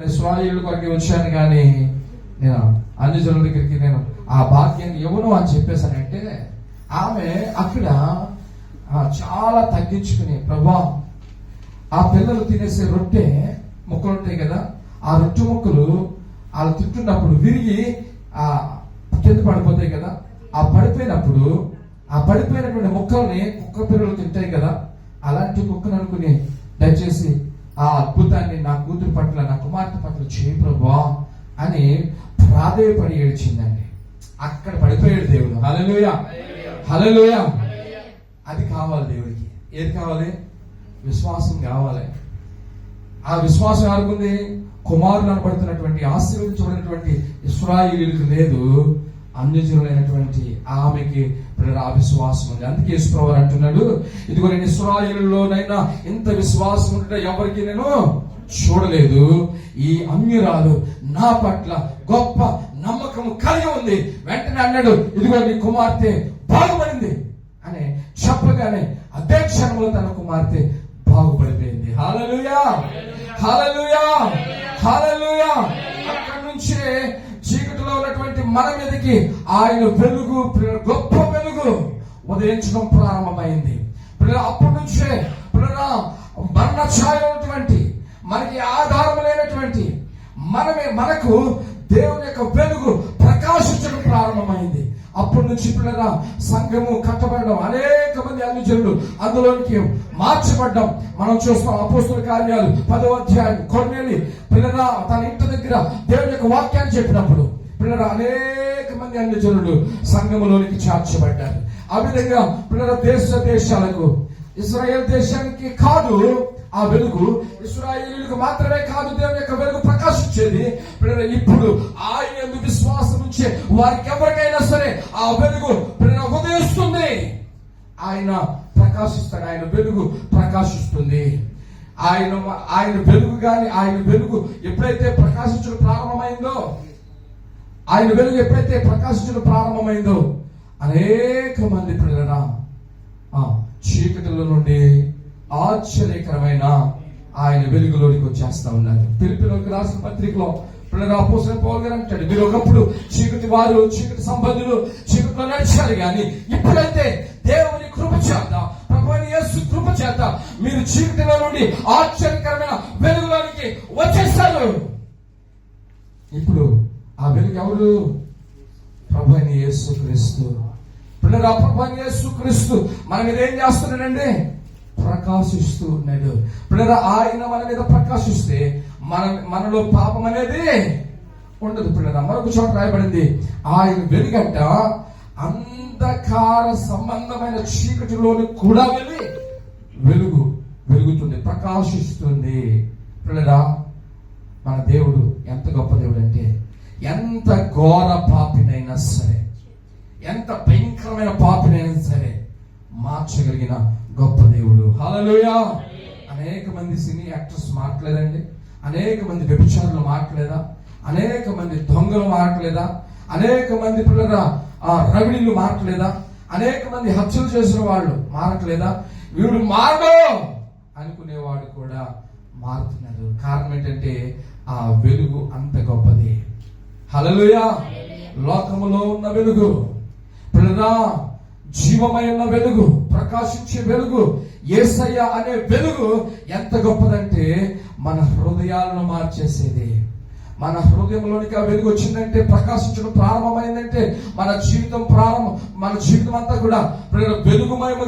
ఇశ్రాయేలు కొరకు వచ్చాను కానీ నేను అన్ని జనుల దగ్గరికి నేను ఆ భాగ్యాన్ని ఇవ్వను అని చెప్పేశానంటే ఆమె అక్కడ చాలా తగ్గించుకుని, ప్రభా ఆ పిల్లలు తినేసే రొట్టె ముక్కలు ఉంటాయి కదా, ఆ రొట్టె ముక్కలు వాళ్ళు తింటున్నప్పుడు విరిగి కింద పడిపోతాయి కదా, ఆ పడిపోయినటువంటి ముక్కల్ని కుక్క పిల్లలు తింటాయి కదా, అలాంటి కుక్కను అనుకుని దయచేసి ఆ అద్భుతాన్ని నా కూతురు పట్ల, నా కుమార్తె పట్ల చేయి ప్రభా అని ప్రాధేయపడి ఏడ్చిందండి. అక్కడ పడిపోయాడు దేవుడు. హల్లెలూయా, హల్లెలూయా. అది కావాలి దేవుడికి. ఏది కావాలి? విశ్వాసం కావాలి. ఆ విశ్వాసం ఎవరుకుంది? కుమారులు అనబడుతున్నటువంటి ఆశీర్వదించబడినటువంటి ఇశ్రాయేలీయులకు లేదు, అన్యజనులైనటువంటి ఆమెకి ఆ విశ్వాసం ఉంది. అందుకే యేసుప్రభువు అంటున్నాడు, ఇదిగో నేను ఇశ్రాయేలులోనైనా ఇంత విశ్వాసం ఉంటే ఎవరికి నేను చూడలేదు. ఈ అన్యురాలు నా పట్ల గొప్ప నమ్మకం కలిగి ఉంది. వెంటనే అన్నాడు, ఇదిగో నీ కుమార్తె బాగుపడింది అని చెప్పగానే అదే క్షణంలో తన కుమార్తె బాగుపడిపోయింది. హల్లెలూయా, హల్లెలూయా, హల్లెలూయా. అక్కడి నుంచే చీకటిలో ఉన్నటువంటి మన మీదకి ఆయన వెలుగు, గొప్ప వెలుగు ఉదయించడం ప్రారంభమైంది. అప్పటి నుంచే మరణ ఛాయ ఉన్నటువంటి, మనకి ఆధారం లేనటువంటి మనకు దేవుని యొక్క వెలుగు ప్రకాశించడం ప్రారంభమైంది. అప్పటి నుంచి పిల్లరా సంఘము కట్టబడడం, అనేక మంది అన్యజనులు అందులోనికి మార్చబడ్డం మనం చూస్తాం. అపోస్తుల కార్యాలు 10వ అధ్యాయం, కొర్నేలి పిల్లరా తన ఇంటి దగ్గర దేవుని యొక్క వాక్యాన్ని చెప్పినప్పుడు పిల్లరా అనేక మంది అన్యజనులు సంఘములోనికి చేర్చబడ్డారు. ఆ విధంగా పిల్లరా దేశాలకు, ఇశ్రాయేల్ దేశానికి కాదు ఆ వెలుగు, ఇశ్రాయేలీయులకు మాత్రమే కాదు దేవుని యొక్క వెలుగు ప్రకాశించేది. ఇప్పుడు ఆయన విశ్వాసం ఉంచే వారికి ఎవరికైనా సరే ఆ వెలుగు ఉదయిస్తుంది. ఆయన ప్రకాశిస్తాడు, ఆయన వెలుగు ప్రకాశిస్తుంది. ఆయన వెలుగు కానీ ఆయన వెలుగు ఎప్పుడైతే ప్రకాశించడం ప్రారంభమైందో అనేక మంది పిల్లరా చీకటిలో నుండి ఆశ్చర్యకరమైన ఆయన వెలుగులోనికి వచ్చేస్తా ఉన్నారు. పిలిపిలోకి రాసిన పత్రికలో అపోస్తలుడైన పౌలు గారు అంటాడు, మీరు ఒకప్పుడు చీకటి వారు, చీకటి సంబంధులు, చీకటిలో నడిచారు కానీ ఇప్పుడైతే దేవుని కృప చేత, ప్రభువైన యేసు కృప చేత మీరు చీకటిలో నుండి ఆశ్చర్యకరమైన వెలుగులోనికి వచ్చేస్తారు. ఇప్పుడు ఆ వెలుగు ఎవరు? ప్రభువైన యేసు క్రీస్తు. ప్రభువైన యేసు క్రీస్తు మన మీద ఏం చేస్తున్నాడండి? ప్రకాశిస్తూ ఉన్నాడు. ఆయన మన మీద ప్రకాశిస్తే మనలో పాపం అనేది ఉండదు. మరొక చోట రాయబడింది, ఆయన వెలుగంట అంధకార సంబంధమైన చీకటిలోని కూడా వెళ్ళి వెలుగుతుంది, ప్రకాశిస్తుంది. మన దేవుడు ఎంత గొప్ప దేవుడు అంటే, ఎంత ఘోర పాపినైనా సరే, ఎంత భయంకరమైన పాపినైనా సరే మార్చగలిగిన గొప్ప దేవుడు. హల్లెలూయా. అనేక మంది సినీ యాక్టర్స్ మారట్లేదండి, అనేక మంది వ్యభిచారులు మారట్లేదా, అనేక మంది దొంగలు మారట్లేదా, అనేక మంది రవిడీలు మారట్లేదా, అనేక మంది హత్యలు చేసిన వాళ్ళు మారట్లేదా? వీడు మారడు అనుకునేవాడు కూడా మారుతున్నాడు. కారణం ఏంటంటే ఆ వెలుగు అంత గొప్పది. హల్లెలూయా. లోకములో ఉన్న వెలుగు, జీవమైన వెలుగు, ప్రకాశించే వెలుగు, యేసయ్య అనే వెలుగు ఎంత గొప్పదంటే మన హృదయాలను మార్చేసేది. మన హృదయంలోనికి ఆ వెలుగు వచ్చిందంటే, ప్రకాశించడం ప్రారంభమైందంటే మన జీవితం అంతా కూడా వెలుగుమయము